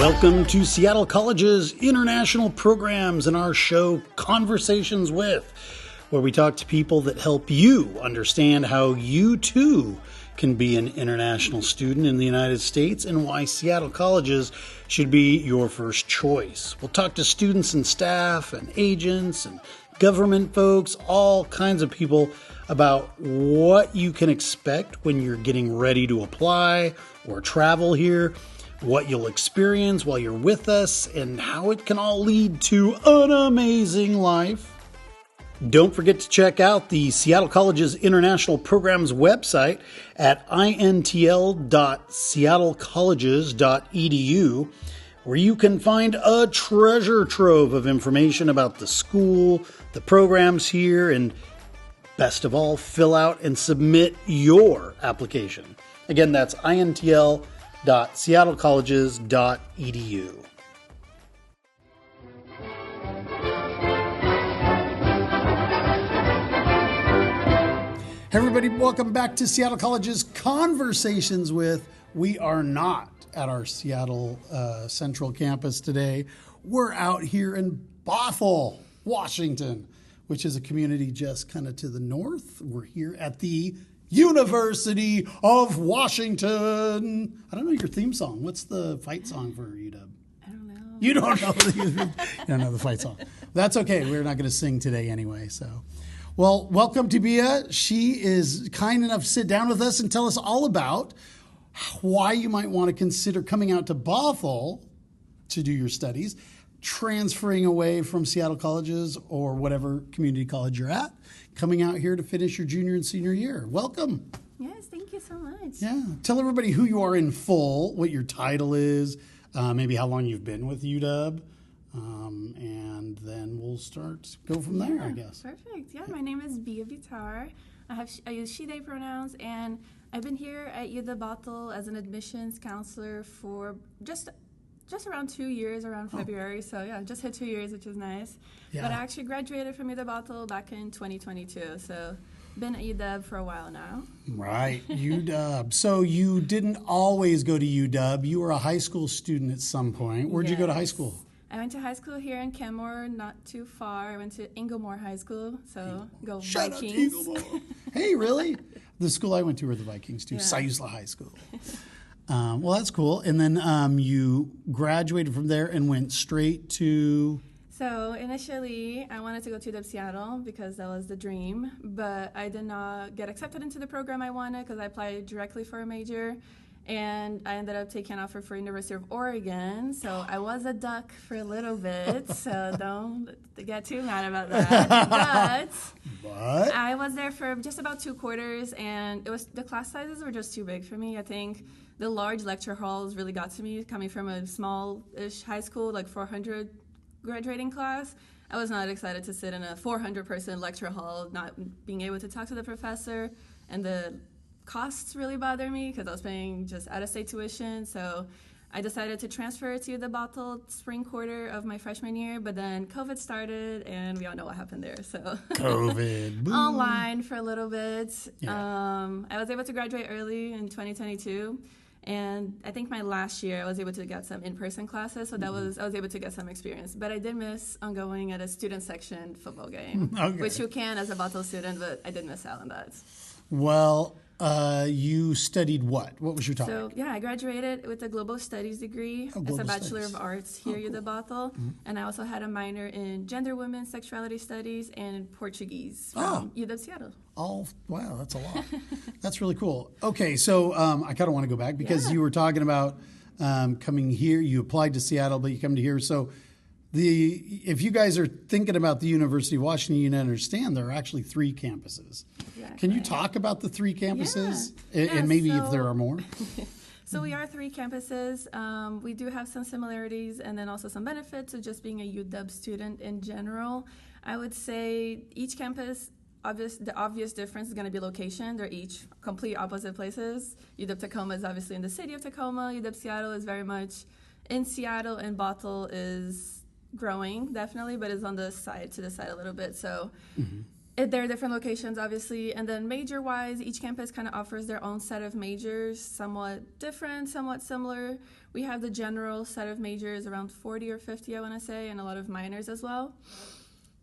Welcome to Seattle College's international programs and our show Conversations With, where we talk to people that help you understand how you too can be an international student in the United States and why Seattle Colleges should be your first choice. We'll talk to students and staff and agents and government folks, all kinds of people about what you can expect when you're getting ready to apply or travel here, what you'll experience while you're with us, and how it can all lead to an amazing life. Don't forget to check out the Seattle College's International Programs website at intl.seattlecolleges.edu, where you can find a treasure trove of information about the school, the programs here, and best of all, fill out and submit your application. Again, that's intl.seattlecolleges.edu. Hey everybody, welcome back to Seattle College's Conversations With. We are not at our Seattle Central campus today. We're out here in Bothell, Washington, which is a community just kind of to the north. We're here at the University of Washington. I don't know your theme song. What's the fight song for UW? I don't know. You don't know you don't know the fight song. That's okay. We're not going to sing today anyway, so. Well, welcome to Bia. She is kind enough to sit down with us and tell us all about why you might want to consider coming out to Bothell to do your studies, transferring away from Seattle Colleges or whatever community college you're at, coming out here to finish your junior and senior year. Welcome. Yes, thank you so much. Yeah. Tell everybody who you are in full, what your title is, maybe how long you've been with UW. And then we'll go from there, I guess. Perfect. Yeah, my name is Bia Bitar. I use she, they pronouns, and I've been here at UW Bothell as an admissions counselor for just around 2 years, around February. So yeah, just hit 2 years, which is nice. Yeah. But I actually graduated from UW Bothell back in 2022. So been at UW for a while now. Right, UW. So you didn't always go to UW. You were a high school student at some point. Where'd you go to high school? I went to high school here in Kenmore, not too far. I went to Inglemoor High School, so go Shout Vikings. Out to Inglemoor. Hey, really? The school I went to were the Vikings, too, Siusla High School. Well, that's cool. And then you graduated from there and went straight to... So initially, I wanted to go to UW Seattle because that was the dream, but I did not get accepted into the program I wanted because I applied directly for a major. And I ended up taking an offer for University of Oregon, so I was a duck for a little bit, so don't get too mad about that. But I was there for just about 2 quarters, and the class sizes were just too big for me. I think the large lecture halls really got to me, coming from a small-ish high school, like 400 graduating class. I was not excited to sit in a 400-person lecture hall, not being able to talk to the professor, and the costs really bother me because I was paying just out-of-state tuition. So I decided to transfer to the Bothell spring quarter of my freshman year, but then COVID started, and we all know what happened there. So COVID. Online for a little bit. Yeah. I was able to graduate early in 2022, and I think my last year I was able to get some in-person classes, so I was able to get some experience. But I did miss on going at a student section football game, which you can as a Bothell student, but I did miss out on that. Well, you studied what? What was your topic? So, I graduated with a global studies degree as a Bachelor of Arts here at UW Bothell. And I also had a minor in gender, women, sexuality studies, and Portuguese from UW Seattle. Wow, that's a lot. That's really cool. Okay, so I kind of want to go back because you were talking about coming here. You applied to Seattle, but you come to here. So if you guys are thinking about the University of Washington, you understand there are actually 3 campuses. Exactly. Can you talk about the 3 campuses and maybe if there are more? So we are 3 campuses. We do have some similarities and then also some benefits of just being a UW student in general. I would say each campus, the obvious difference is going to be location. They're each complete opposite places. UW Tacoma is obviously in the city of Tacoma. UW Seattle is very much in Seattle, and Bothell is growing, definitely, but is on the side a little bit. So There are different locations, obviously, and then major-wise, each campus kind of offers their own set of majors, somewhat different, somewhat similar. We have the general set of majors, around 40 or 50, I want to say, and a lot of minors as well.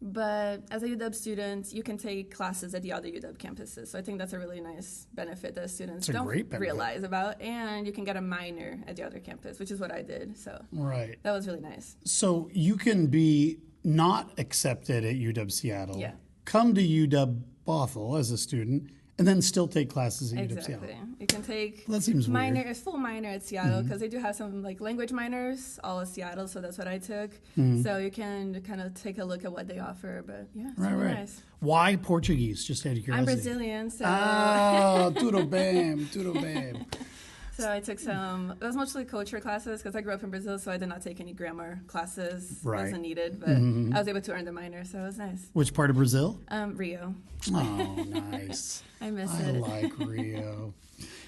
But as a UW student, you can take classes at the other UW campuses, so I think that's a really nice benefit that students don't realize about, and you can get a minor at the other campus, which is what I did, so that was really nice. So you can be not accepted at UW Seattle. Yeah. Come to UW Bothell as a student, and then still take classes at UW Seattle. You can take a full minor at Seattle, because they do have some like language minors all at Seattle, so that's what I took. So you can kind of take a look at what they offer, but yeah, it's really nice. Why Portuguese? Just out of curiosity. I'm Brazilian, so. Ah, tudo bem, tudo bem. So I took it was mostly culture classes because I grew up in Brazil, so I did not take any grammar classes. It wasn't needed, but I was able to earn the minor, so it was nice. Which part of Brazil? Rio. Oh, nice. I miss I it. like Rio.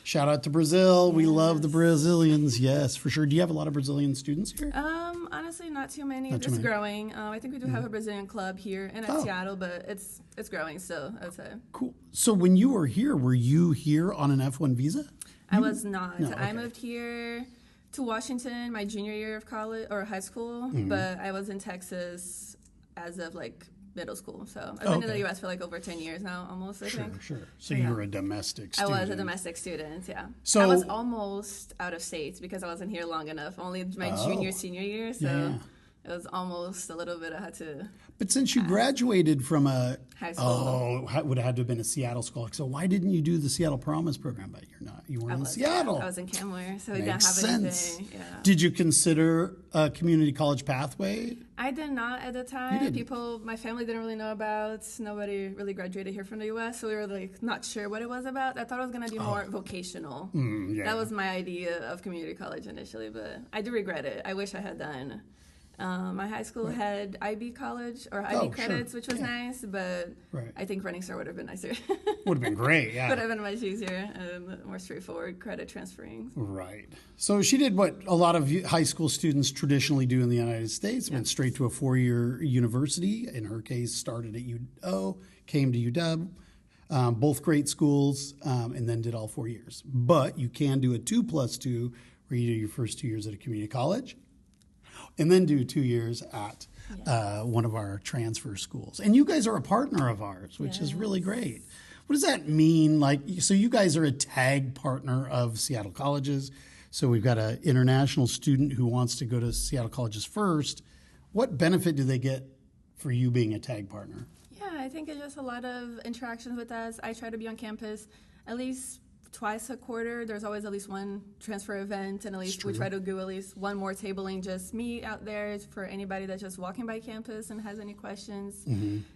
Shout out to Brazil. Yes. We love the Brazilians. Yes, for sure. Do you have a lot of Brazilian students here? Honestly, not too many. It's growing. I think we do have a Brazilian club here and at Seattle, but it's growing still, I would say. Cool. So when you were here on an F1 visa? I was not. No, okay. I moved here to Washington my junior year of college or high school, but I was in Texas as of like middle school. So I've been in the U.S. for like over 10 years now, almost, I think. Sure. So you were a domestic student. I was a domestic student, yeah. So I was almost out of state because I wasn't here long enough, only my junior, senior year. So it was almost a little bit I had to. But since you graduated from a high school, it would have had to have been a Seattle school. So why didn't you do the Seattle Promise program? But you weren't in Seattle. I was in Camware, so we didn't have anything. Yeah. Did you consider a community college pathway? I did not at the time. My family didn't really know about. Nobody really graduated here from the U.S., so we were like not sure what it was about. I thought it was going to be more vocational. That was my idea of community college initially, but I do regret it. I wish I had done. My high school had IB college or IB credits, which was nice, but I think Running Star would have been nicer. Would have been great, yeah. Would have been much easier and more straightforward credit transferring. Right. So she did what a lot of high school students traditionally do in the United States, went straight to a 4-year university. In her case, started at UO, came to UW, both great schools, and then did all 4 years. But you can do a 2+2 where you do your first 2 years at a community college, and then do 2 years at one of our transfer schools. And you guys are a partner of ours, which is really great. What does that mean? So you guys are a tag partner of Seattle colleges. So we've got an international student who wants to go to Seattle colleges first. What benefit do they get for you being a tag partner? Yeah, I think it's just a lot of interactions with us. I try to be on campus at least twice a quarter. There's always at least one transfer event, and at least we try to do at least one more tabling, just me out there for anybody that's just walking by campus and has any questions.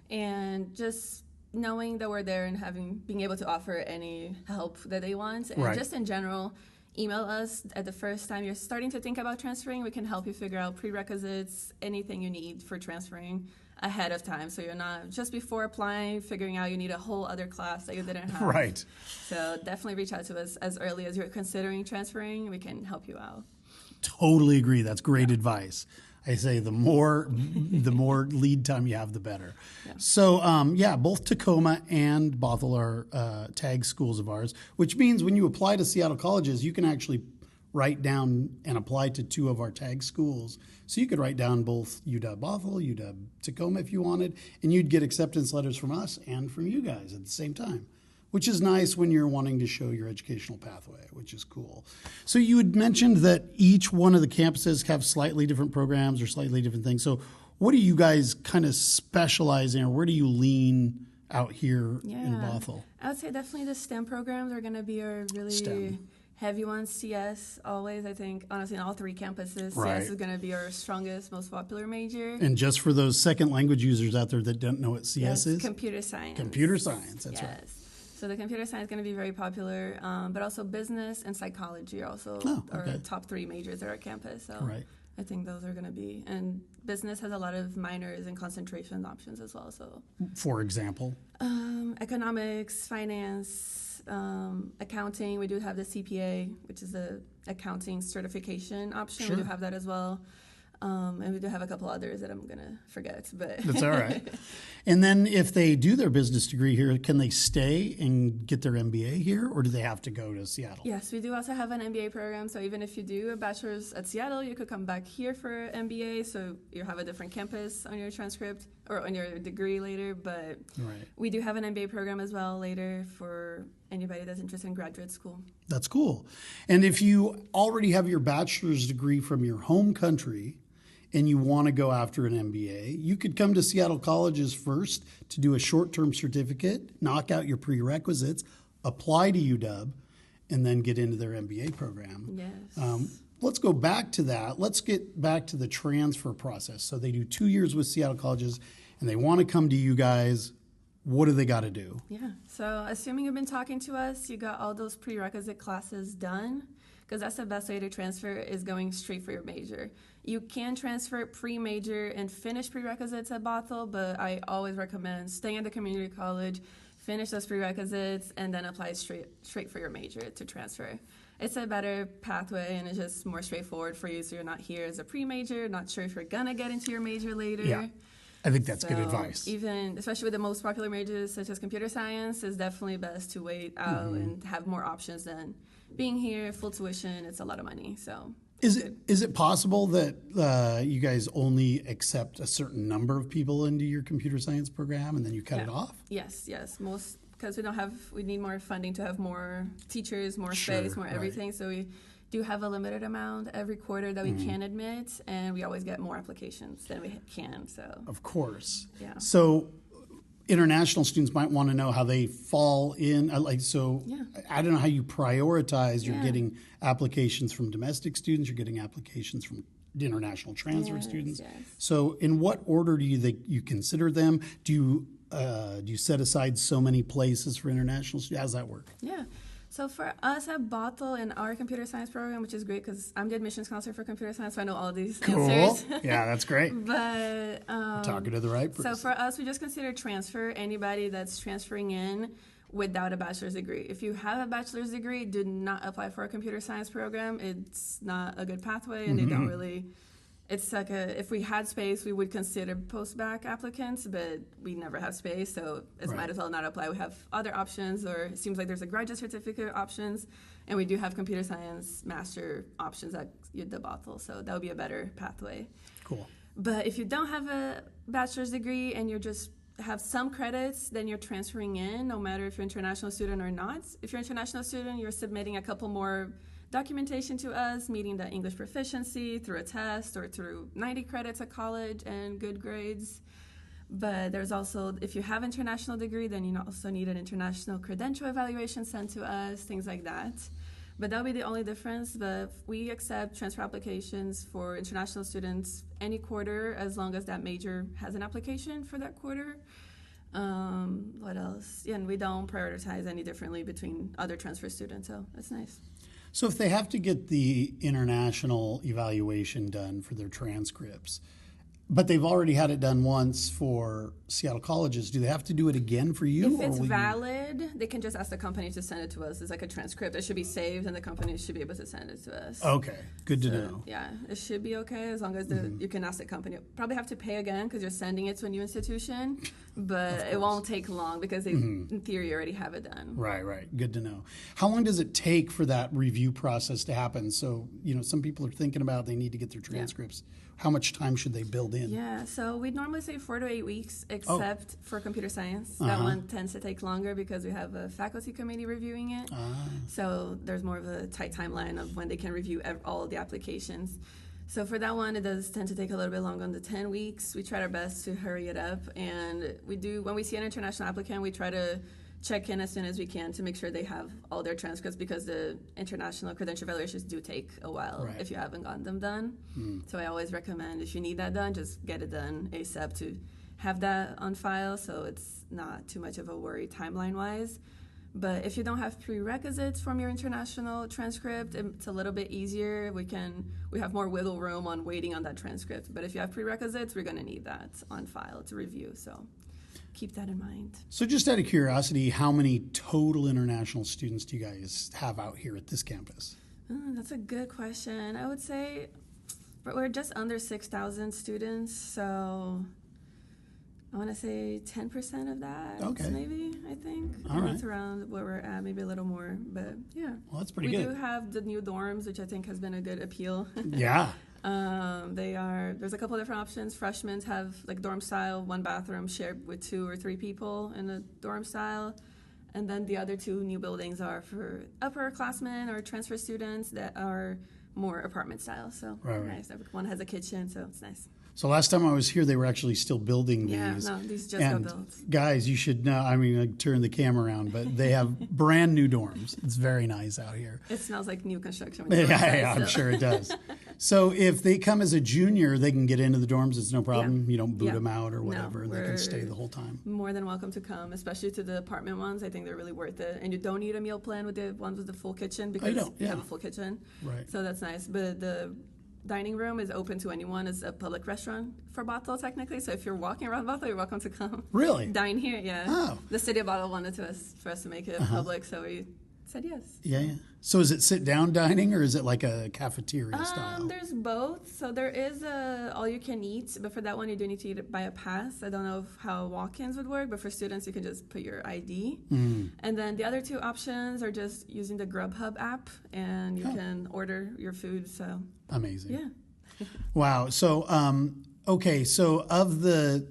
And just knowing that we're there and being able to offer any help that they want. And just in general, email us at the first time you're starting to think about transferring. We can help you figure out prerequisites, anything you need for transferring ahead of time, so you're not just before applying figuring out you need a whole other class that you didn't have. Right. So definitely reach out to us as early as you're considering transferring. We can help you out. Totally agree. That's great advice. I say the more lead time you have, the better. Yeah. So both Tacoma and Bothell are tag schools of ours, which means when you apply to Seattle colleges, you can actually write down and apply to 2 of our tag schools. So you could write down both UW Bothell, UW Tacoma if you wanted, and you'd get acceptance letters from us and from you guys at the same time, which is nice when you're wanting to show your educational pathway, which is cool. So you had mentioned that each one of the campuses have slightly different programs or slightly different things. So what do you guys kind of specialize in, or where do you lean out here in Bothell? I would say definitely the STEM programs are going to be our really heavy ones. CS always, I think, honestly, on all 3 campuses, CS is going to be our strongest, most popular major. And just for those second language users out there that don't know what CS is? Computer science. Computer science, that's right. So the computer science is going to be very popular, but also business and psychology are also our top 3 majors at our campus. So I think those are going to be, and business has a lot of minors and concentration options as well. So, for example, economics, finance, accounting. We do have the CPA, which is the accounting certification option. We do have that as well. And we do have a couple others that I'm going to forget. But That's all right. And then if they do their business degree here, can they stay and get their MBA here, or do they have to go to Seattle? Yes, we do also have an MBA program. So even if you do a bachelor's at Seattle, you could come back here for MBA. So you have a different campus on your transcript or on your degree later. But we do have an MBA program as well later for anybody that's interested in graduate school. That's cool. And if you already have your bachelor's degree from your home country and you want to go after an MBA, you could come to Seattle colleges first to do a short-term certificate, knock out your prerequisites, apply to UW, and then get into their MBA program. Yes. Let's go back to that. Let's get back to the transfer process. So they do 2 years with Seattle colleges, and they want to come to you guys. What do they got to do? Yeah. So assuming you've been talking to us, you got all those prerequisite classes done, because that's the best way to transfer is going straight for your major. You can transfer pre-major and finish prerequisites at Bothell, but I always recommend staying at the community college, finish those prerequisites, and then apply straight for your major to transfer. It's a better pathway, and it's just more straightforward for you, so you're not here as a pre-major, not sure if you're going to get into your major later. Yeah. I think that's good advice. Even, especially with the most popular majors such as computer science, it's definitely best to wait out and have more options than being here, full tuition. It's a lot of money. So is it possible that you guys only accept a certain number of people into your computer science program and then you cut it off? Yes. Most, because we need more funding to have more teachers, more space, more everything. So we do have a limited amount every quarter that we can admit, and we always get more applications than we can. So of course. Yeah. So international students might want to know how they fall in. I don't know how you prioritize. You're getting applications from domestic students. You're getting applications from international transfer students. Yes. So in what order do you consider them? Do you set aside so many places for international students? How does that work? Yeah. So for us at Bothell in our computer science program, which is great because I'm the admissions counselor for computer science, so I know all these answers. Yeah, that's great. But talking to the right person. So for us, we just consider transfer anybody that's transferring in without a bachelor's degree. If you have a bachelor's degree, do not apply for a computer science program. It's not a good pathway, and they don't really. It's like if we had space, we would consider post-bac applicants, but we never have space, so it might as well not apply. We have other options, or it seems like there's a graduate certificate options, and we do have computer science master options at UW Bothell, so that would be a better pathway. Cool. But if you don't have a bachelor's degree and you just have some credits, then you're transferring in, no matter if you're an international student or not. If you're an international student, you're submitting a couple more documentation to us, meeting the English proficiency through a test or through 90 credits at college and good grades. But there's also, if you have an international degree, then you also need an international credential evaluation sent to us, things like that. But that'll be the only difference. But we accept transfer applications for international students any quarter, as long as that major has an application for that quarter. What else? Yeah, and we don't prioritize any differently between other transfer students, so that's nice. So if they have to get the international evaluation done for their transcripts, but they've already had it done once for Seattle colleges, do they have to do it again for you? If it's valid, they can just ask the company to send it to us. It's like a transcript. It should be saved, and the company should be able to send it to us. Okay, good to know. Yeah, it should be okay as long as you can ask the company. Probably have to pay again because you're sending it to a new institution, but it won't take long because they, in theory, already have it done. Right. Good to know. How long does it take for that review process to happen? So, some people are thinking about they need to get their transcripts. Yeah. How much time should they build in? Yeah, so we'd normally say 4 to 8 weeks, except for computer science. That one tends to take longer because we have a faculty committee reviewing it. So there's more of a tight timeline of when they can review all of the applications. So for that one, it does tend to take a little bit longer than 10 weeks. We try our best to hurry it up. And we do, when we see an international applicant, we try to check in as soon as we can to make sure they have all their transcripts, because the international credential evaluations do take a while if you haven't gotten them done. So I always recommend, if you need that done, just get it done ASAP to have that on file, so it's not too much of a worry timeline-wise. But if you don't have prerequisites from your international transcript, it's a little bit easier. We have more wiggle room on waiting on that transcript. But if you have prerequisites, we're going to need that on file to review. So keep that in mind. So just out of curiosity, how many total international students do you guys have out here at this campus? That's a good question. I would say But we're just under 6,000 students, so I want to say 10% of that, maybe, I think. All right. That's around where we're at, maybe a little more, but yeah. Well, that's pretty good. We do have the new dorms, which I think has been a good appeal. Yeah. There's a couple of different options. Freshmen have like dorm style, one bathroom shared with 2 or 3 people in the dorm style. And then the other 2 new buildings are for upperclassmen or transfer students that are more apartment style. So nice. One has a kitchen, so it's nice. So last time I was here, they were actually still building these. Yeah, no, these just got built. Guys, you should know, I mean, I turn the camera around, but they have brand new dorms. It's very nice out here. It smells like new construction. I'm sure it does. So if they come as a junior, they can get into the dorms. It's no problem. Yeah. You don't boot them out or whatever. No, they can stay the whole time. More than welcome to come, especially to the apartment ones. I think they're really worth it. And you don't need a meal plan with the ones with the full kitchen because you have a full kitchen. Right. So that's nice. But the dining room is open to anyone. It's a public restaurant for Bothell, technically. So if you're walking around Bothell, you're welcome to come. Really? Dine here, yeah. Oh. The city of Bothell wanted for us to make it public, so we said yes. Yeah. So is it sit-down dining or is it like a cafeteria style? There's both. So there is a all-you-can-eat, but for that one you do need to eat it by a pass. I don't know how walk-ins would work, but for students you can just put your ID. And then the other 2 options are just using the Grubhub app, and you can order your food. So amazing. Yeah. Wow. So so of the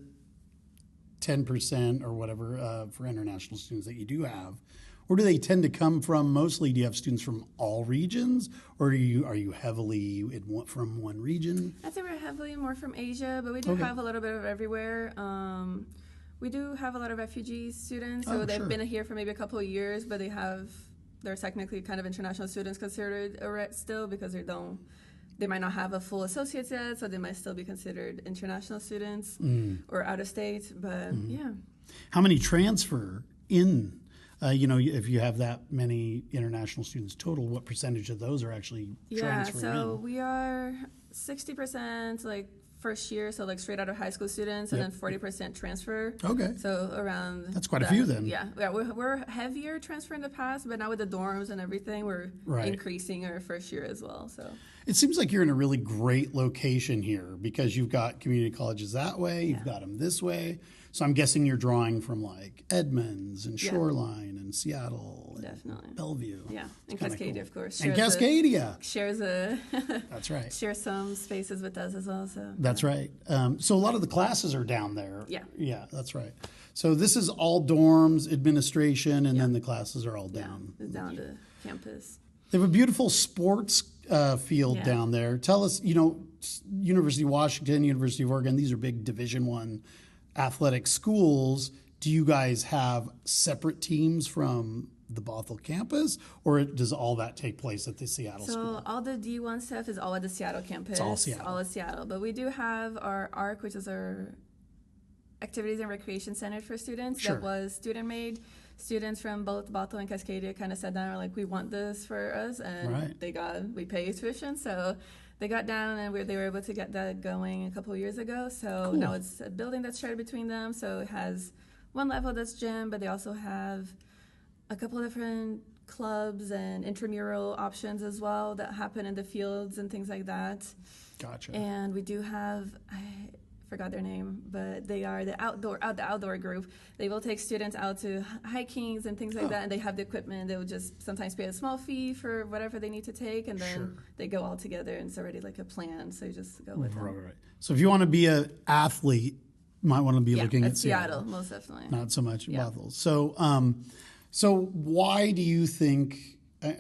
10% or whatever for international students that you do have, where do they tend to come from mostly? Do you have students from all regions, or are you heavily from one region? I think we're heavily more from Asia, but we do have a little bit of everywhere. We do have a lot of refugee students, so they've been here for maybe a couple of years, but they're technically kind of international students considered still because they might not have a full associate's yet, so they might still be considered international students or out of state. But yeah. How many transfer in? If you have that many international students total, what percentage of those are actually transferring in? Yeah, so we are 60% like first year, so like straight out of high school students, and then 40% transfer. Okay. So around that's quite a few then. Yeah, we're heavier transfer in the past, but now with the dorms and everything, we're increasing our first year as well. So it seems like you're in a really great location here because you've got community colleges that way, you've got them this way. So I'm guessing you're drawing from like Edmonds and Shoreline and Seattle and Bellevue. Yeah, and Cascadia, cool. Of course. And Cascadia. That's right. Shares some spaces with us as well. So that's right. So a lot of the classes are down there. Yeah. Yeah, that's right. So this is all dorms, administration, and then the classes are all down. Yeah, down to campus. They have a beautiful sports field down there. Tell us, University of Washington, University of Oregon, these are big Division I athletic schools. Do you guys have separate teams from the Bothell campus, or does all that take place at the Seattle school? So all the D1 stuff is all at the Seattle campus. It's all Seattle. All at Seattle. But we do have our ARC, which is our Activities and Recreation Center for students. That was student-made. Students from both Bothell and Cascadia kind of sat down and were like, we want this for us. And we pay tuition. So they got down and they were able to get that going a couple of years ago. So now it's a building that's shared between them. So it has one level that's gym, but they also have a couple of different clubs and intramural options as well that happen in the fields and things like that. Gotcha. And we do have, I forgot their name, but they are the outdoor group. They will take students out to hikings and things like that, and they have the equipment. They will just sometimes pay a small fee for whatever they need to take, and then they go all together, and it's already like a plan, so you just go with them. Right. So if you want to be an athlete, you might want to be looking at Seattle, most definitely. Not so much Bothell. So why do you think,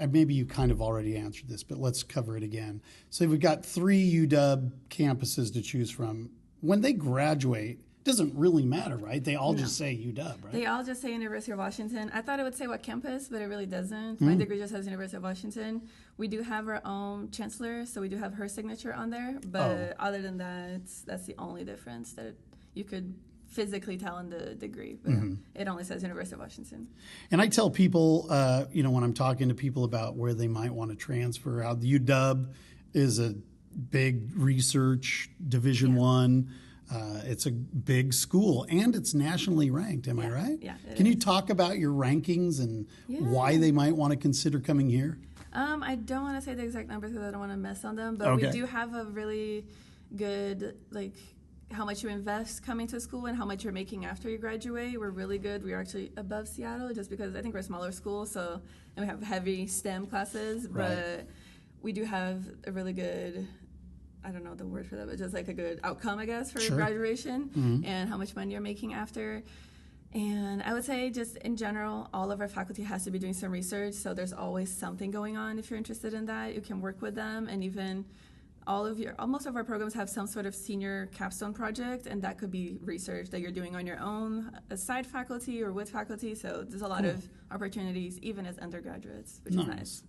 maybe you kind of already answered this, but let's cover it again. So we've got 3 UW campuses to choose from. When they graduate, it doesn't really matter, right? They all just say UW, right? They all just say University of Washington. I thought it would say what campus, but it really doesn't. My degree just says University of Washington. We do have our own chancellor, so we do have her signature on there. But other than that, that's the only difference that you could physically tell in the degree. But it only says University of Washington. And I tell people, when I'm talking to people about where they might want to transfer, how the UW is a big research Division I. It's a big school, and it's nationally ranked. Am I right? Yeah. Can you talk about your rankings and why they might want to consider coming here? I don't want to say the exact numbers because I don't want to mess on them, but Okay. we do have a really good, how much you invest coming to school and how much you're making after you graduate. We're really good. We're actually above Seattle just because I think we're a smaller school, and we have heavy STEM classes, Right. but we do have a really good, I don't know the word for that, but just like a good outcome, I guess, for Sure. graduation and how much money you're making after. And I would say just in general, all of our faculty has to be doing some research, so there's always something going on. If you're interested in that, you can work with them, and even most of our programs have some sort of senior capstone project, and that could be research that you're doing on your own as side faculty or with faculty. So there's a lot of opportunities, even as undergraduates, which is nice.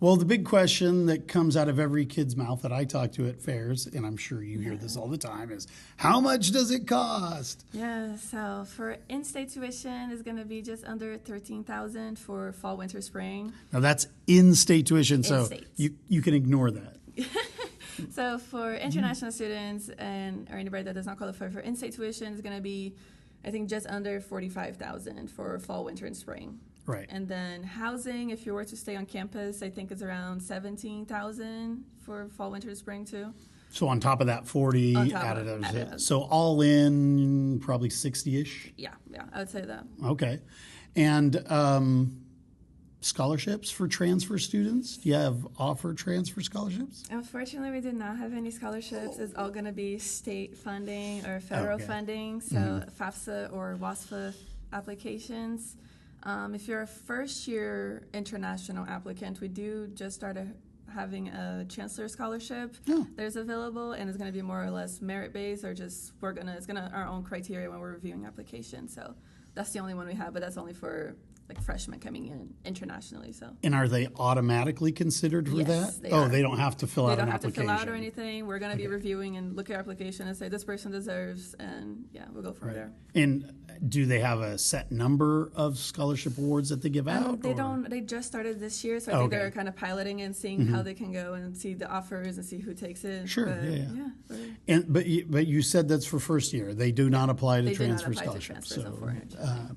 Well, the big question that comes out of every kid's mouth that I talk to at fairs, and I'm sure you hear this all the time, is how much does it cost? Yeah, so for in-state tuition is going to be just under $13,000 for fall, winter, spring. Now that's in-state tuition, so In-state. you can ignore that. So for international students or anybody that does not qualify for in-state tuition, is going to be, I think, just under $45,000 for fall, winter, and spring. Right. And then housing, if you were to stay on campus, I think is around $17,000 for fall, winter, and spring too. So on top of that, 40 added. So all in, probably 60-ish? Yeah, I would say that. Okay. And scholarships for transfer students? Do you have offer transfer scholarships? Unfortunately, we did not have any scholarships. It's all going to be state funding or federal funding, so FAFSA or WASFA applications. If you're a first-year international applicant, we do just start having a chancellor scholarship. There's available, and it's going to be more or less merit-based, or just it's going to our own criteria when we're reviewing applications. So that's the only one we have, but that's only for freshmen coming in internationally. So. And are they automatically considered for that? They are. They don't have to fill out an application. They don't have to fill out or anything. We're going to be reviewing and look at your application and say this person deserves, and we'll go from there. And do they have a set number of scholarship awards that they give out? They don't. They just started this year, so I think they're kind of piloting and seeing how they can go and see the offers and see who takes it. Sure. But, But you said that's for first year. They do not apply to transfer scholarships. So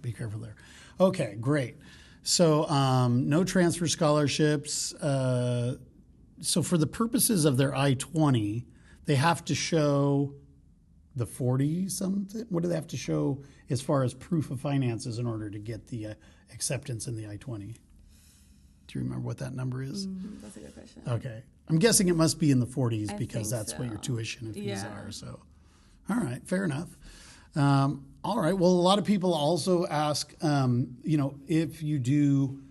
be careful there. Okay, great. So no transfer scholarships. So for the purposes of their I-20, they have to show the 40-something? What do they have to show as far as proof of finances in order to get the acceptance in the I-20? Do you remember what that number is? That's a good question. Okay. I'm guessing it must be in the 40s I because think that's so. what your tuition and fees Yeah. are. So, all right, fair enough. All right. Well, a lot of people also ask, if you do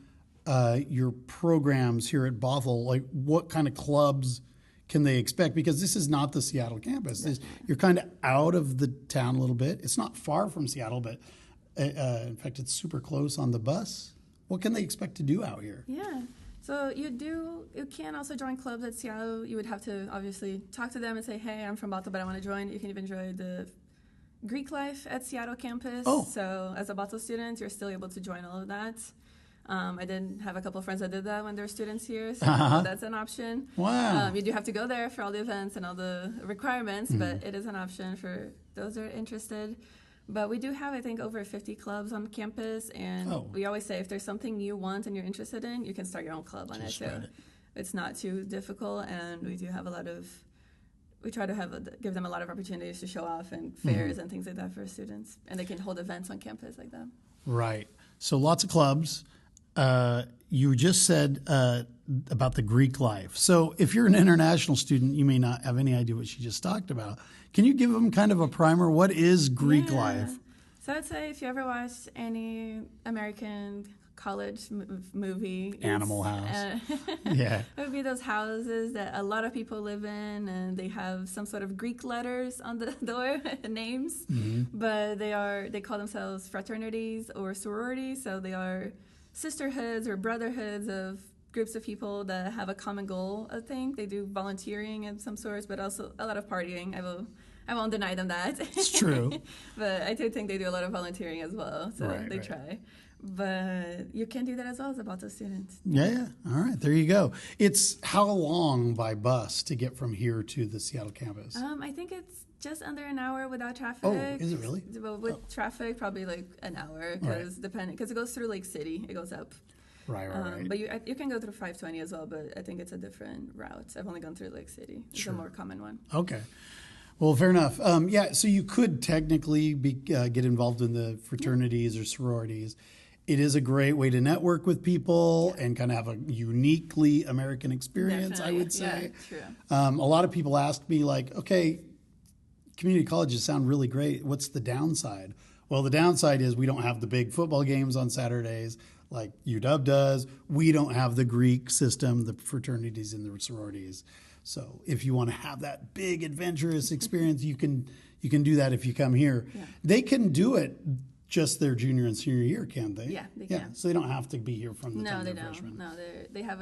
your programs here at Bothell, what kind of clubs can they expect? Because this is not the Seattle campus. You're kind of out of the town a little bit. It's not far from Seattle, but in fact, it's super close on the bus. What can they expect to do out here? Yeah. So you can also join clubs at Seattle. You would have to obviously talk to them and say, hey, I'm from Bothell, but I want to join. You can even join the Greek life at Seattle campus. So as a Bothell student, you're still able to join all of that. I did have a couple of friends that did that when they were students here, so that's an option. Wow. You do have to go there for all the events and all the requirements, but it is an option for those that are interested. But we do have, I think, over 50 clubs on campus, and we always say if there's something you want and you're interested in, you can start your own club on it. So it's not too difficult, and we do have we try to give them a lot of opportunities to show off and fairs and things like that for students, and they can hold events on campus like that. Right. So lots of clubs. You just said about the Greek life. So if you're an international student, you may not have any idea what she just talked about. Can you give them kind of a primer? What is Greek life? So I'd say if you ever watched any American college movie, Animal House. It would be those houses that a lot of people live in, and they have some sort of Greek letters on the door, names, but they call themselves fraternities or sororities, so they are sisterhoods or brotherhoods of groups of people that have a common goal. I think they do volunteering of some sorts, but also a lot of partying. I won't deny them that. It's true. But I do think they do a lot of volunteering as well, so they try. But you can do that as well as a Bothell student. Yeah. All right. There you go. It's how long by bus to get from here to the Seattle campus? I think it's just under an hour without traffic. Oh, is it really? Well, with traffic, probably like an hour because it goes through Lake City. It goes up. Right. But you can go through 520 as well, but I think it's a different route. I've only gone through Lake City. It's a more common one. Okay. Well, fair enough. So you could technically get involved in the fraternities or sororities. It is a great way to network with people and kind of have a uniquely American experience, Definitely. I would say. Yeah, true. A lot of people ask me, like, okay, community colleges sound really great. What's the downside? Well, the downside is we don't have the big football games on Saturdays like UW does. We don't have the Greek system, the fraternities and the sororities. So if you want to have that big adventurous experience, you can do that if you come here. Yeah. They can do it just their junior and senior year, can't they? Yeah, they can. So they don't have to be here from the time they're they're freshmen. No, they have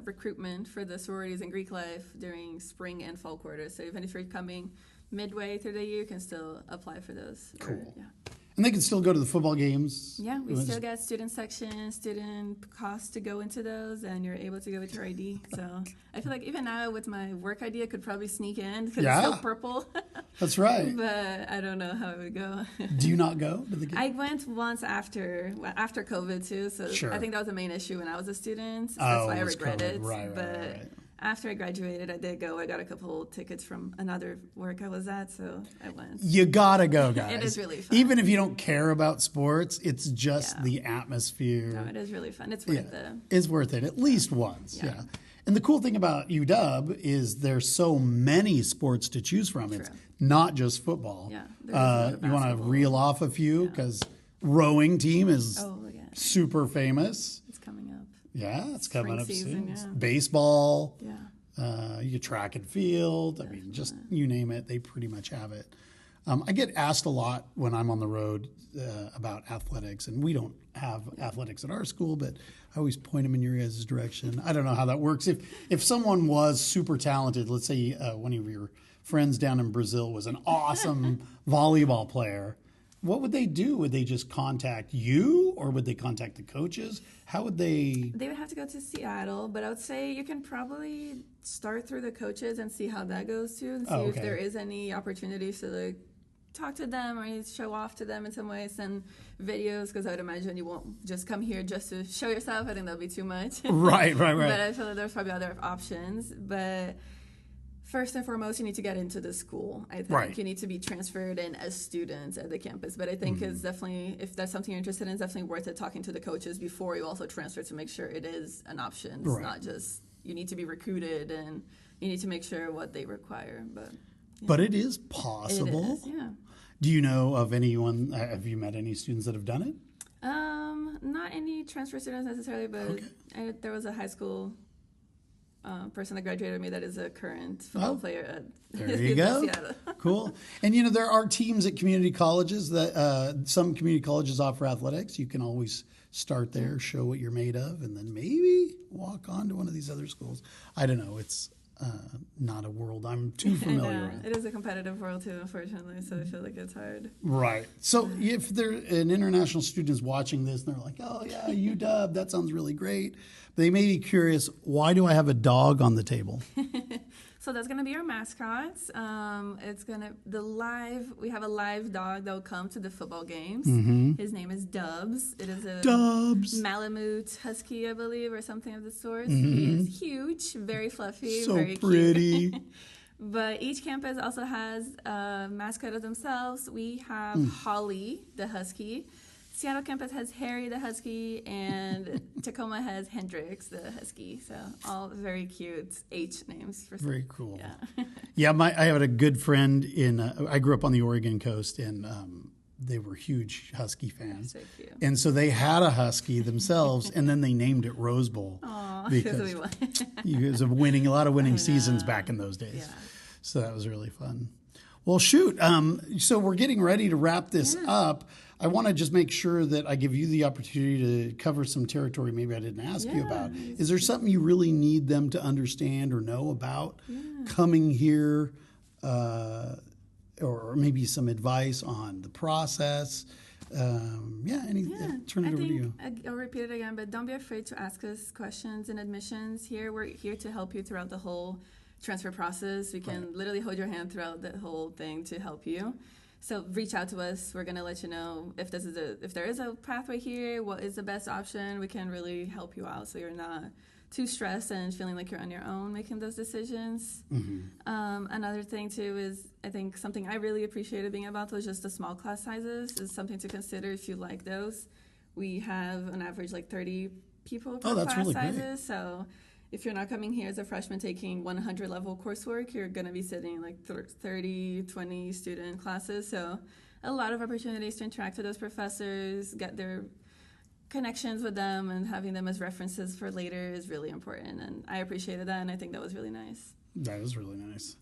recruitment for the sororities and Greek life during spring and fall quarters. So even if you're coming midway through the year, you can still apply for those. Cool. And they can still go to the football games. Yeah, we still get student sections, student costs to go into those, and you're able to go with your ID. So I feel like even now with my work ID, I could probably sneak in because it's still purple. That's right. But I don't know how it would go. Do you not go to the games? I went once after COVID too, so I think that was the main issue when I was a student. So that's why I regret it. Right. After I graduated, I did go. I got a couple tickets from another work I was at, so I went. You gotta go, guys. It is really fun. Even if you don't care about sports, it's just the atmosphere. No, it is really fun. It's worth it. It's worth it, at least once. Yeah. And the cool thing about UW is there's so many sports to choose from. True. It's not just football. Yeah. You want to reel off a few because rowing team is super famous. It's coming up. Yeah, it's coming up soon. Yeah. Baseball. Yeah. You get track and field. Definitely. I mean, just you name it, they pretty much have it. I get asked a lot when I'm on the road about athletics, and we don't have athletics at our school, but I always point them in your guys' direction. I don't know how that works. If someone was super talented, let's say one of your friends down in Brazil was an awesome volleyball player, what would they do? Would they just contact you, or would they contact the coaches? How would they? They would have to go to Seattle, but I would say you can probably start through the coaches and see how that goes too, and see if there is any opportunities to talk to them or show off to them in some way, send videos, because I would imagine you won't just come here just to show yourself. I think that would be too much. Right. But I feel like there's probably other options. But first and foremost, you need to get into the school. I think you need to be transferred in as students at the campus. But I think it's definitely, if that's something you're interested in, it's definitely worth it talking to the coaches before you also transfer to make sure it is an option. It's not just, you need to be recruited and you need to make sure what they require. But it is possible. It is, yeah. Do you know of anyone, have you met any students that have done it? Not any transfer students necessarily, but there was a high school person that graduated with me that is a current football player at there you go. Cool. And there are teams at community colleges that some community colleges offer athletics. You can always start there, show what you're made of, and then maybe walk on to one of these other schools. I don't know. It's not a world I'm too familiar with. It is a competitive world too, unfortunately, so I feel like it's hard. Right. So if an international student is watching this and they're like, oh yeah, UW, that sounds really great, they may be curious, why do I have a dog on the table? So that's going to be our mascot. We have a live dog that will come to the football games. Mm-hmm. His name is Dubs. It is a Malamute Husky, I believe, or something of the sort. Mm-hmm. He is huge, very fluffy, so very pretty. Cute. But each campus also has a mascot of themselves. We have Holly, the Husky. Seattle campus has Harry the Husky, and Tacoma has Hendrix the Husky. So all very cute H names. Very cool. Yeah. I had a good friend I grew up on the Oregon coast, and they were huge Husky fans. So cute. And so they had a Husky themselves, and then they named it Rose Bowl. Aww, because it was a lot of winning seasons back in those days. Yeah. So that was really fun. Well, shoot. So we're getting ready to wrap this up. I want to just make sure that I give you the opportunity to cover some territory maybe I didn't ask you about. Is there something you really need them to understand or know about coming here, or maybe some advice on the process? Turn it over to you. I'll repeat it again, but don't be afraid to ask us questions in admissions here. We're here to help you throughout the whole transfer process. We can literally hold your hand throughout the whole thing to help you. So reach out to us. We're going to let you know if there is a pathway here, what is the best option. We can really help you out so you're not too stressed and feeling like you're on your own making those decisions. Another thing too is, I think something I really appreciated being about was just the small class sizes is something to consider if you like those. We have an average like 30 people per that's class really sizes. great. So if you're not coming here as a freshman taking 100 level coursework, you're going to be sitting like 30, 20 student classes. So a lot of opportunities to interact with those professors, get their connections with them, and having them as references for later is really important. And I appreciated that, and I think that was really nice. That is really nice.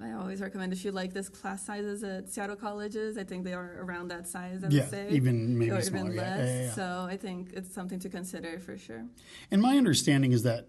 I always recommend if you like this class sizes at Seattle colleges, I think they are around that size, I would say. Even maybe or smaller. Even less. Yeah. So I think it's something to consider for sure. And my understanding is that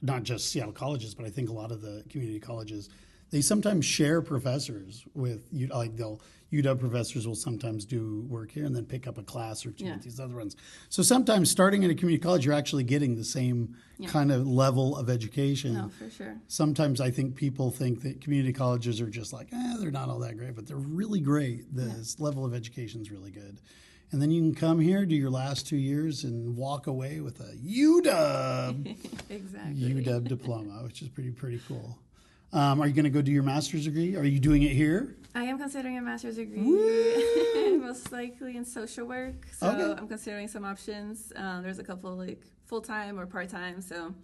not just Seattle colleges, but I think a lot of the community colleges, they sometimes share professors with, like UW professors will sometimes do work here and then pick up a class or two with these other ones. So sometimes starting at a community college, you're actually getting the same kind of level of education. No, for sure. Sometimes I think people think that community colleges are just like, they're not all that great, but they're really great. This level of education is really good. And then you can come here, do your last 2 years, and walk away with a UW UW diploma, which is pretty cool. Are you going to go do your master's degree? Are you doing it here? I am considering a master's degree, most likely in social work. So I'm considering some options. There's a couple like full-time or part-time, so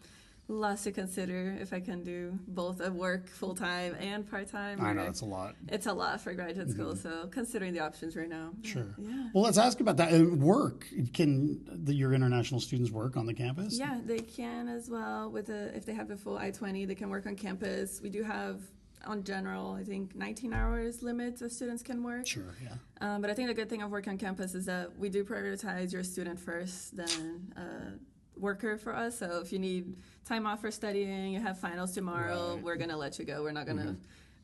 lots to consider if I can do both of work full-time and part-time. I know, it's a lot. It's a lot for graduate school, so considering the options right now. Sure. Yeah. Well, let's ask about that. Work. Can your international students work on the campus? Yeah, they can as well. If they have the full I-20, they can work on campus. We do have, on general, I think 19 hours limit of students can work. Sure, yeah. But I think the good thing of working on campus is that we do prioritize your student first, then worker for us. So if you need time off for studying, you have finals tomorrow, we're going to let you go. We're not going to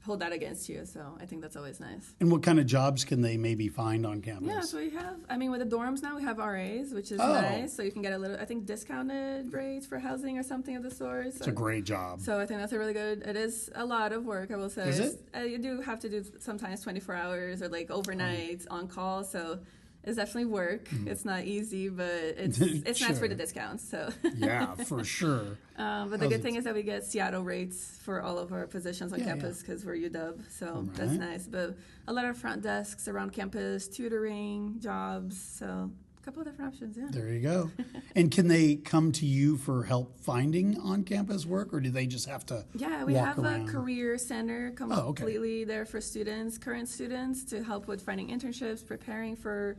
hold that against you. So I think that's always nice. And what kind of jobs can they maybe find on campus? Yeah, so we have, with the dorms now, we have RAs, which is nice. So you can get a little, I think, discounted rates for housing or something of the sort. So it's a great job. So I think that's a really good, it is a lot of work, I will say. Is it? You do have to do sometimes 24 hours or like overnight on call. So it's definitely work. It's not easy, but it's nice for the discounts. So yeah, for sure. But the good thing is that we get Seattle rates for all of our positions on campus because we're UW, so that's nice. But a lot of front desks around campus, tutoring, jobs, so a couple of different options. Yeah. There you go. And can they come to you for help finding on-campus work, or do they just have to? Yeah, we have around? a career center completely there for students, current students, to help with finding internships, preparing for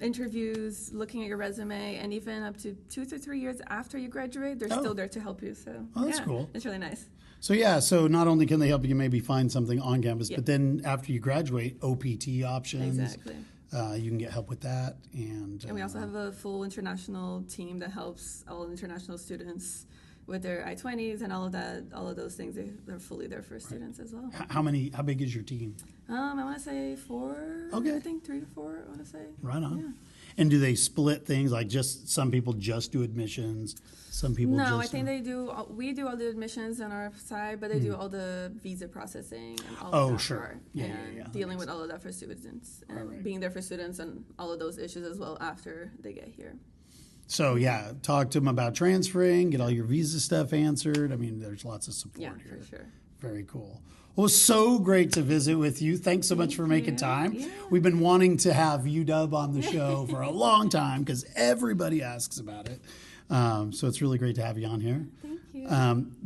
interviews, looking at your resume, and even up to 2 to 3 years after you graduate, they're still there to help you. So that's cool. It's really nice. So not only can they help you maybe find something on campus, but then after you graduate, OPT options. Exactly. You can get help with that. And we also have a full international team that helps all international students with their I-20s and all of that, all of those things. They're fully there for students as well. How big is your team? I want to say 4. Okay. I think 3 to 4, I want to say. Right on. Yeah. And do they split things, like just some people just do admissions, some people just... No, I think they do. We do all the admissions on our side, but they do all the visa processing and all of that part. Yeah. Dealing with all of that for students and being there for students and all of those issues as well after they get here. So, talk to them about transferring, get all your visa stuff answered. I mean, there's lots of support here. Yeah, for sure. Very cool. Well, so great to visit with you. Thanks so much for making time. Yeah. We've been wanting to have UW on the show for a long time because everybody asks about it. So it's really great to have you on here. Thank you.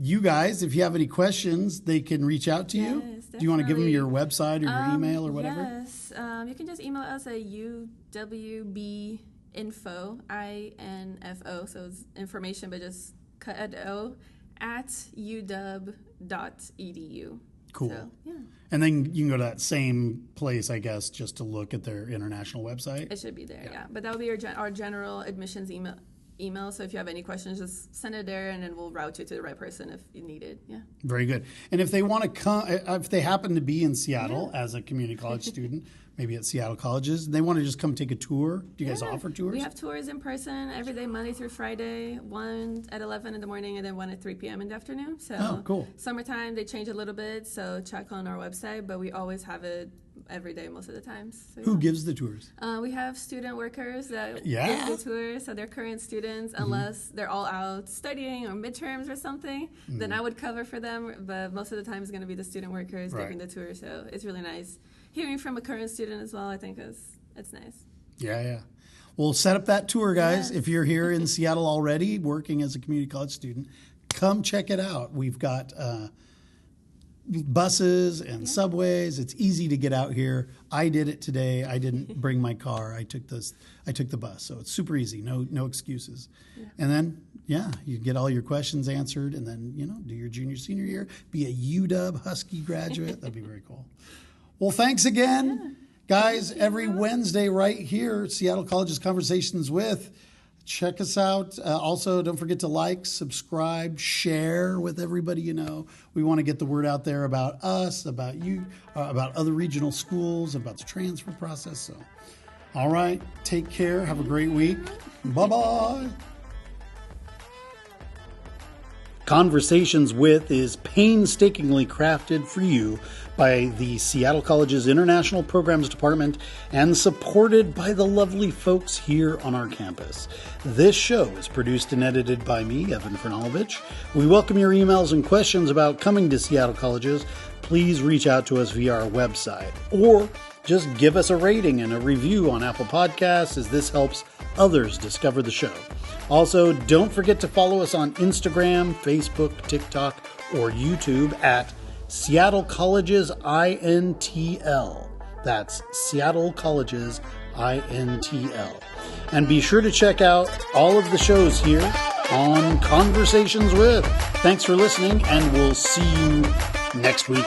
You guys, if you have any questions, they can reach out to you. Definitely. Do you want to give them your website or your email or whatever? Yes. You can just email us at UWB info, INFO, so it's information, but just cut at O, at uw.edu. Cool. So, yeah. And then you can go to that same place, I guess, just to look at their international website. It should be there, yeah. But that will be our general admissions email. So if you have any questions, just send it there, and then we'll route you to the right person if you need it. Yeah. Very good. And if they want to come, if they happen to be in Seattle as a community college student, maybe at Seattle colleges, they want to just come take a tour. Do you guys offer tours? We have tours in person every day, Monday through Friday, 1 at 11 in the morning and then 1 at 3 p.m. in the afternoon. So cool. Summertime, they change a little bit, so check on our website, but we always have it every day most of the times. So, Who gives the tours? We have student workers that Yeah. give the tours, so they're current students, unless they're all out studying or midterms or something, then I would cover for them, but most of the time it's going to be the student workers giving the tour, so it's really nice. Hearing from a current student as well, I think it's nice. Yeah. Well, set up that tour, guys. If you're here in Seattle already working as a community college student, come check it out. We've got buses and subways. It's easy to get out here. I did it today. I didn't bring my car. I took the bus. So it's super easy. No excuses. Yeah. And then, you get all your questions answered, and then, do your junior, senior year, be a UW Husky graduate. That'd be very cool. Well, thanks again. Yeah. Guys, every Wednesday right here, Seattle College's Conversations With. Check us out. Also, don't forget to like, subscribe, share with everybody you know. We want to get the word out there about us, about you, about other regional schools, about the transfer process. So, all right, take care. Have a great week. Bye-bye. Conversations With is painstakingly crafted for you by the Seattle College's International Programs Department and supported by the lovely folks here on our campus. This show is produced and edited by me, Evan Franulovich. We welcome your emails and questions about coming to Seattle Colleges. Please reach out to us via our website, or just give us a rating and a review on Apple Podcasts, as this helps others discover the show. Also, don't forget to follow us on Instagram, Facebook, TikTok, or YouTube at Seattle Colleges INTL. That's Seattle Colleges INTL. And be sure to check out all of the shows here on Conversations With. Thanks for listening, and we'll see you next week.